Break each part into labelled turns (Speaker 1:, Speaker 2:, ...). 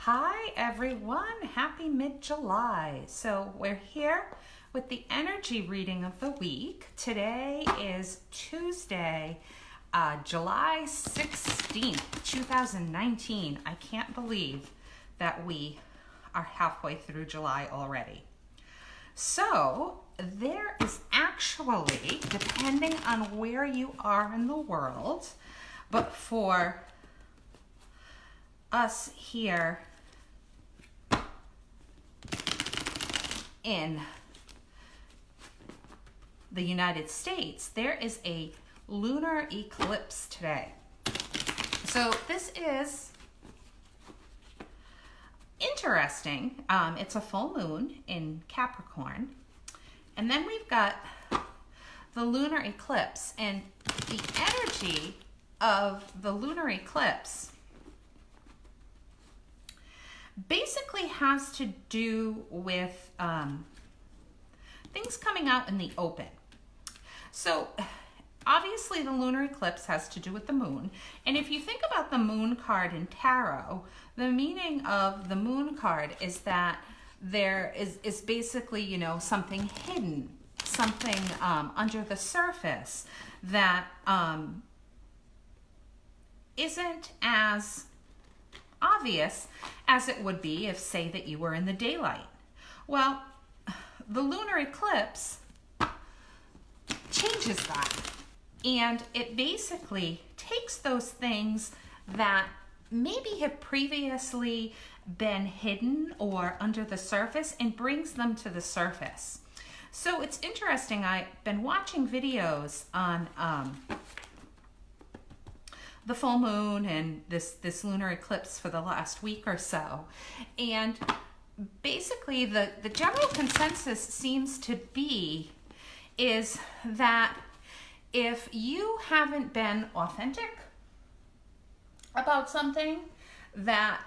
Speaker 1: Hi everyone, happy mid-July. So we're here with the energy reading of the week. Today is Tuesday, July 16th, 2019. I can't believe that we are halfway through July already. So there is actually, depending on where you are in the world, but for us here in the United States, there is a lunar eclipse today. So this is interesting. It's a full moon in Capricorn. And then we've got the lunar eclipse, and the energy of the lunar eclipse basically has to do with things coming out in the open. So obviously the lunar eclipse has to do with the moon. And if you think about the moon card in tarot, the meaning of the moon card is that there is basically, you know, something hidden, something under the surface that isn't as obvious as it would be if, say, that you were in the daylight. Well, the lunar eclipse changes that, and it basically takes those things that maybe have previously been hidden or under the surface and brings them to the surface. So it's interesting. I've been watching videos on the full moon and this lunar eclipse for the last week or so. And basically the general consensus seems to be is that if you haven't been authentic about something, that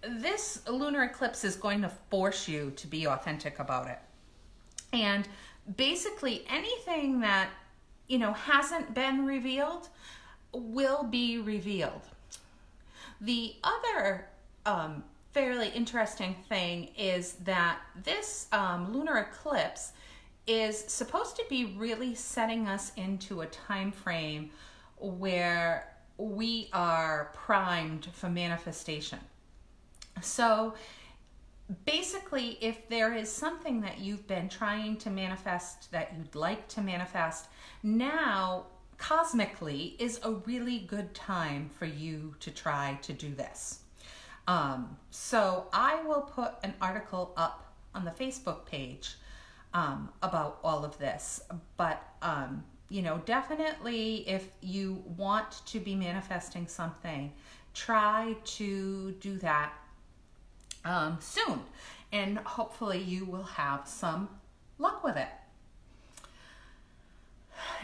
Speaker 1: this lunar eclipse is going to force you to be authentic about it. And basically anything that, you know, hasn't been revealed will be revealed. The other fairly interesting thing is that this lunar eclipse is supposed to be really setting us into a time frame where we are primed for manifestation. So basically, if there is something that you've been trying to manifest, that you'd like to manifest, now cosmically is a really good time for you to try to do this. So I will put an article up on the Facebook page about all of this. But, you know, definitely if you want to be manifesting something, try to do that soon. And hopefully you will have some luck with it.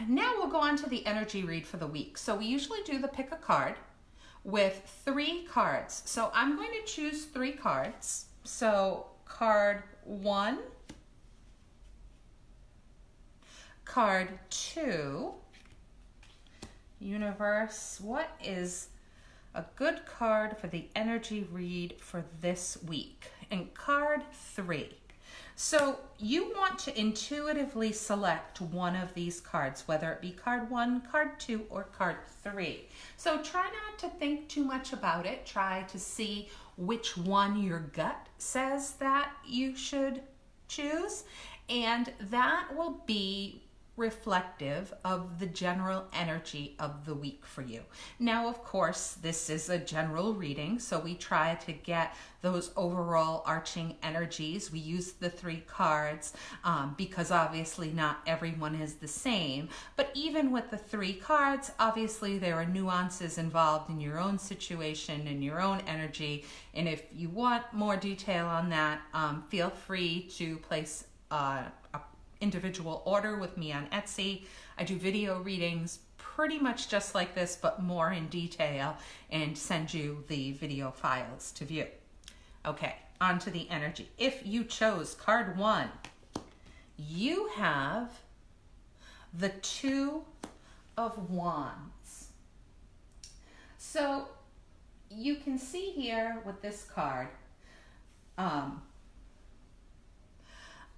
Speaker 1: Now we'll go on to the energy read for the week. So we usually do the pick a card with 3 cards. So I'm going to choose 3 cards. So card 1, card 2, universe, what is a good card for the energy read for this week? And card 3. So you want to intuitively select one of these cards, whether it be card 1, card 2, or card 3. So try not to think too much about it. Try to see which one your gut says that you should choose, and that will be reflective of the general energy of the week for you. Now, of course, this is a general reading, so we try to get those overall arching energies. We use the 3 cards because obviously not everyone is the same. But even with the 3 cards, obviously there are nuances involved in your own situation and your own energy. And if you want more detail on that, feel free to place a individual order with me on Etsy. I do video readings pretty much just like this, but more in detail, and send you the video files to view. Okay, on to the energy. If you chose card 1, you have the 2 of Wands. So you can see here with this card um,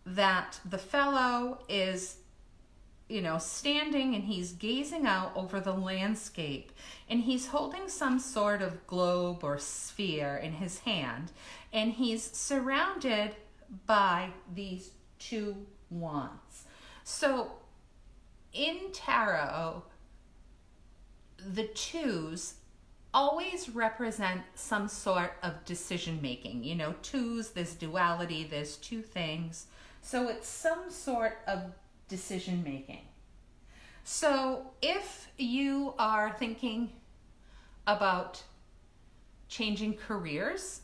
Speaker 1: that the fellow is, standing and he's gazing out over the landscape, and he's holding some sort of globe or sphere in his hand, and he's surrounded by these two wands. So in tarot, the twos always represent some sort of decision making. Twos, there's duality, there's two things. So it's some sort of decision making. So if you are thinking about changing careers,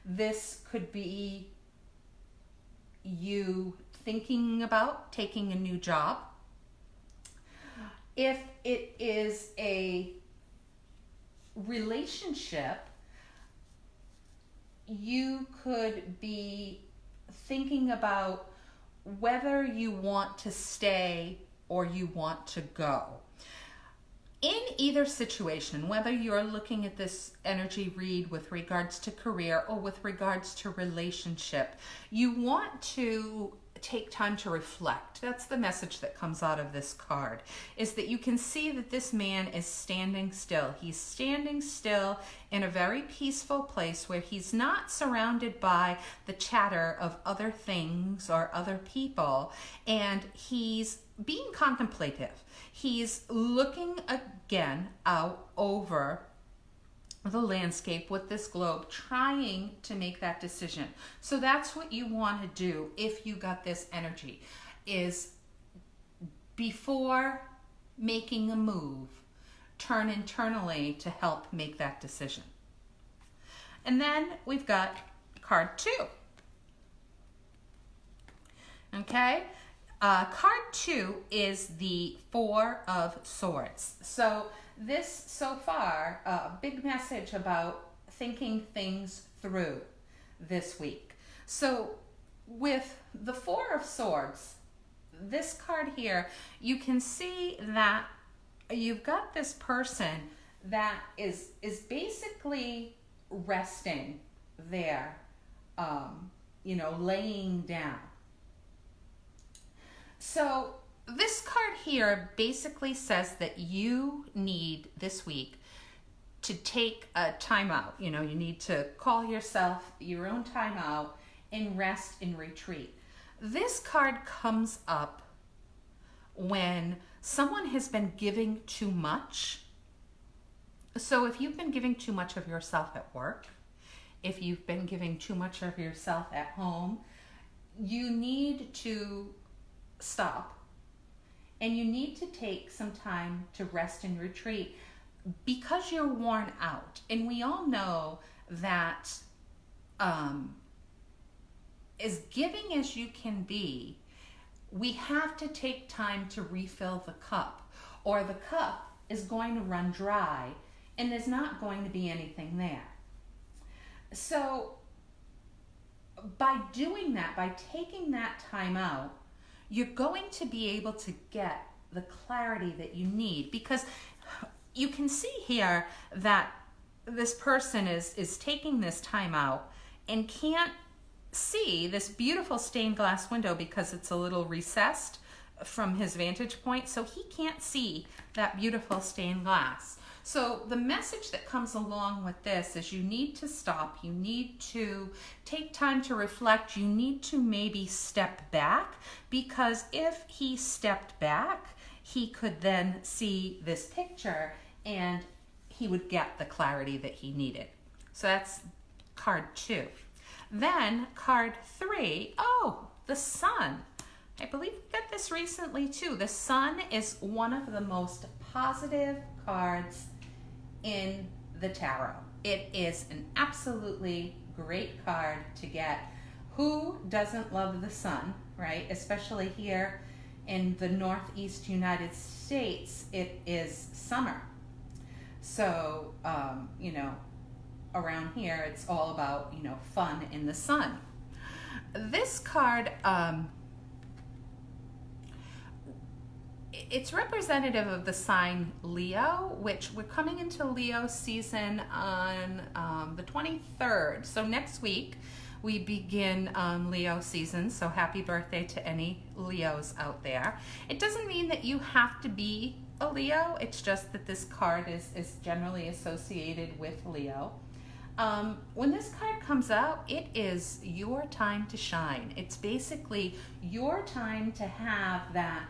Speaker 1: this could be you thinking about taking a new job. If it is a relationship, you could be thinking about whether you want to stay or you want to go. In either situation, whether you're looking at this energy read with regards to career or with regards to relationship, you want to take time to reflect. That's the message that comes out of this card, is that you can see that this man is standing still. He's standing still in a very peaceful place where he's not surrounded by the chatter of other things or other people, and he's being contemplative. He's looking again out over the landscape with this globe, trying to make that decision. So that's what you want to do if you got this energy, is before making a move, turn internally to help make that decision. And then we've got card 2. Okay? Card 2 is the Four of Swords. So this, so far, a big message about thinking things through this week. So with the Four of Swords, this card here, you can see that you've got this person that is basically resting there, laying down. So this card here basically says that you need this week to take a time out. You need to call yourself your own time out and rest and retreat. This card comes up when someone has been giving too much. So if you've been giving too much of yourself at work, if you've been giving too much of yourself at home, you need to stop. And you need to take some time to rest and retreat because you're worn out. And we all know that as giving as you can be, we have to take time to refill the cup, or the cup is going to run dry and there's not going to be anything there. So by doing that, by taking that time out, you're going to be able to get the clarity that you need, because you can see here that this person is taking this time out and can't see this beautiful stained glass window because it's a little recessed from his vantage point, so he can't see that beautiful stained glass. So the message that comes along with this is you need to stop, you need to take time to reflect, you need to maybe step back, because if he stepped back, he could then see this picture and he would get the clarity that he needed. So that's card 2. Then card 3, the Sun. I believe we got this recently too. The Sun is one of the most positive cards in the tarot. It is an absolutely great card to get. Who doesn't love the Sun, right? Especially here in the Northeast United States, it is summer. So, around here, it's all about, fun in the sun. This card, it's representative of the sign Leo, which we're coming into Leo season on the 23rd. So next week, we begin Leo season, so happy birthday to any Leos out there. It doesn't mean that you have to be a Leo, it's just that this card is generally associated with Leo. When this card comes out, it is your time to shine. It's basically your time to have that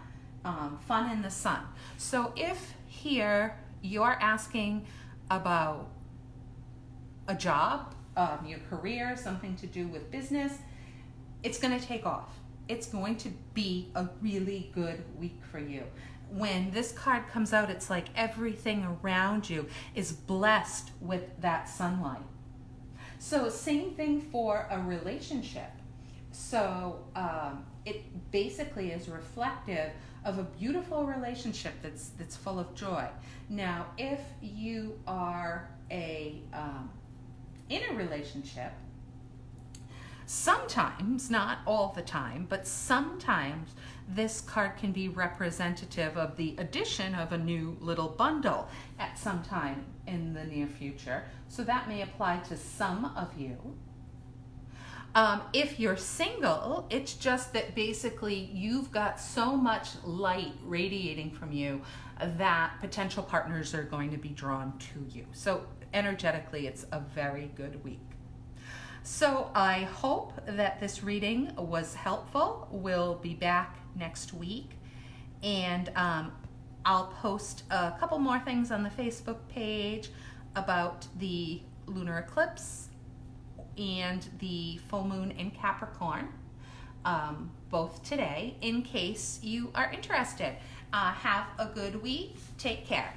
Speaker 1: fun in the sun. So if here you're asking about a job, your career, something to do with business, it's going to take off. It's going to be a really good week for you. When this card comes out, it's like everything around you is blessed with that sunlight. So same thing for a relationship. So it basically is reflective of a beautiful relationship that's full of joy. Now, if you are in a relationship, sometimes, not all the time, but sometimes this card can be representative of the addition of a new little bundle at some time in the near future. So that may apply to some of you. If you're single, it's just that basically you've got so much light radiating from you that potential partners are going to be drawn to you. So energetically, it's a very good week. So I hope that this reading was helpful. We'll be back next week, and I'll post a couple more things on the Facebook page about the lunar eclipse and the full moon in Capricorn, both today, in case you are interested. Have a good week. Take care.